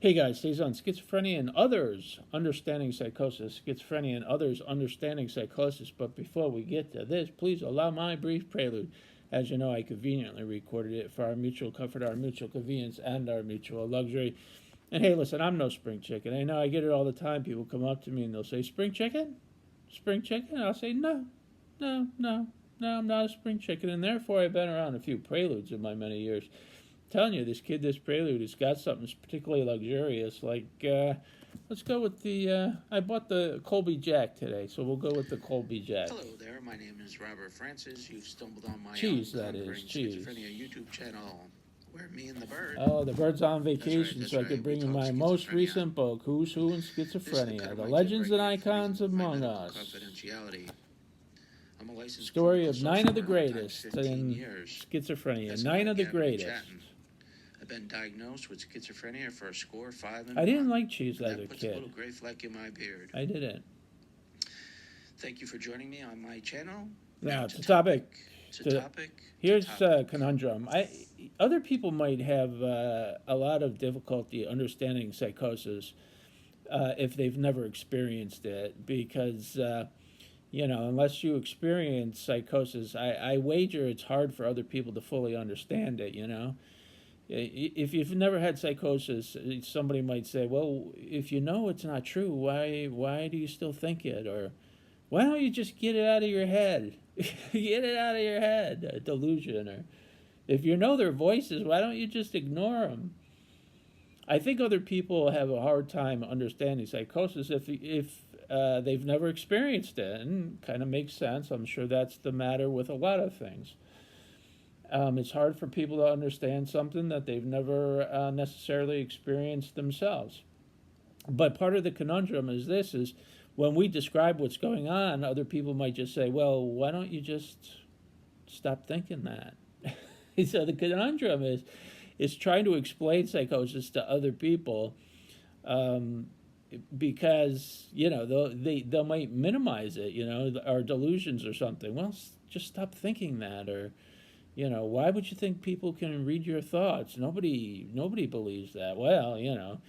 Hey guys, stays on schizophrenia and others understanding psychosis. Schizophrenia and others understanding psychosis. But before we get to this, please allow my brief prelude. As you know, I conveniently recorded it for our mutual comfort, our mutual convenience, and our mutual luxury. And hey, listen, I'm no spring chicken. I know I get it all the time. People come up to me and they'll say, "Spring chicken? Spring chicken?" I'll say, "No, no, no, no, I'm not a spring chicken." And therefore, I've been around a few preludes in my many years. Telling you, this prelude has got something particularly luxurious. Like, let's go with the. I bought the Colby Jack today, so we'll go with the Colby Jack. Hello there, my name is Robert Francis. You've stumbled on my Cheese, that is, cheese. Schizophrenia YouTube channel, where me and the bird. Oh, the bird's on vacation, that's so I right, could we bring you talk my most schizophrenia. recent book, Who's Who in Schizophrenia, the legends and icons among us. Confidentiality. I'm a licensed Story of clinical 9 of the social worker, greatest 15 in years. schizophrenia, That's 9 of the gabbing and greatest. chatting. I've been diagnosed with schizophrenia for a score 5 and I didn't 1. like cheese as a That puts a kid. little gray fleck in my beard. I didn't. Thank you for joining me on my channel. Now, it's a topic. It's a topic. Here's a conundrum. Other people might have a lot of difficulty understanding psychosis if they've never experienced it, because unless you experience psychosis, I wager it's hard for other people to fully understand it. If you've never had psychosis, somebody might say, "Well, if you know it's not true, why do you still think it?" Or, "Why don't you just get it out of your head?" Get it out of your head, a delusion. Or, if you know their voices, why don't you just ignore them? I think other people have a hard time understanding psychosis if they've never experienced it, and kind of makes sense. I'm sure that's the matter with a lot of things. It's hard for people to understand something that they've never necessarily experienced themselves. But part of the conundrum is when we describe what's going on, other people might just say, "Well, why don't you just stop thinking that?" So the conundrum is trying to explain psychosis to other people, because they might minimize it, our delusions or something. Well, just stop thinking that. Or why would you think people can read your thoughts? Nobody believes that. Well.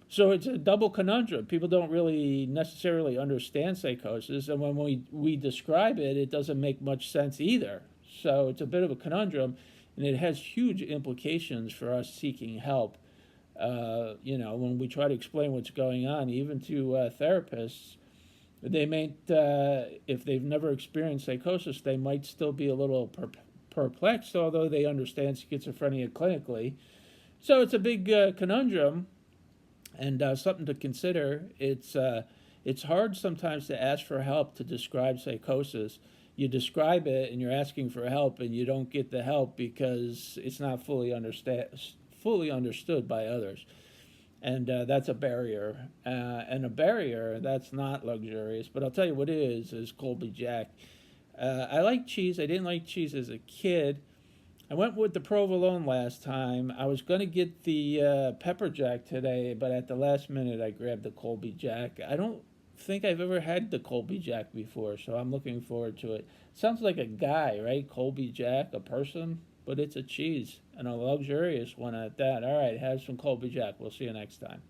So it's a double conundrum. People don't really necessarily understand psychosis, and when we describe it, it doesn't make much sense either. So it's a bit of a conundrum, and it has huge implications for us seeking help. When we try to explain what's going on, even to therapists, they might, if they've never experienced psychosis, they might still be a little perplexed, although they understand schizophrenia clinically. So it's a big conundrum. And something to consider. It's hard sometimes to ask for help to describe psychosis. You describe it and you're asking for help, and you don't get the help because it's not fully understood by others. And that's a barrier. And a barrier that's not luxurious. But I'll tell you what is Colby Jack. I like cheese. I didn't like cheese as a kid. I went with the provolone last time. I was going to get the pepper jack today, but at the last minute I grabbed the Colby Jack. I don't think I've ever had the Colby Jack before, so I'm looking forward to it. Sounds like a guy, right? Colby Jack, a person, but it's a cheese, and a luxurious one at that. All right, have some Colby Jack. We'll see you next time.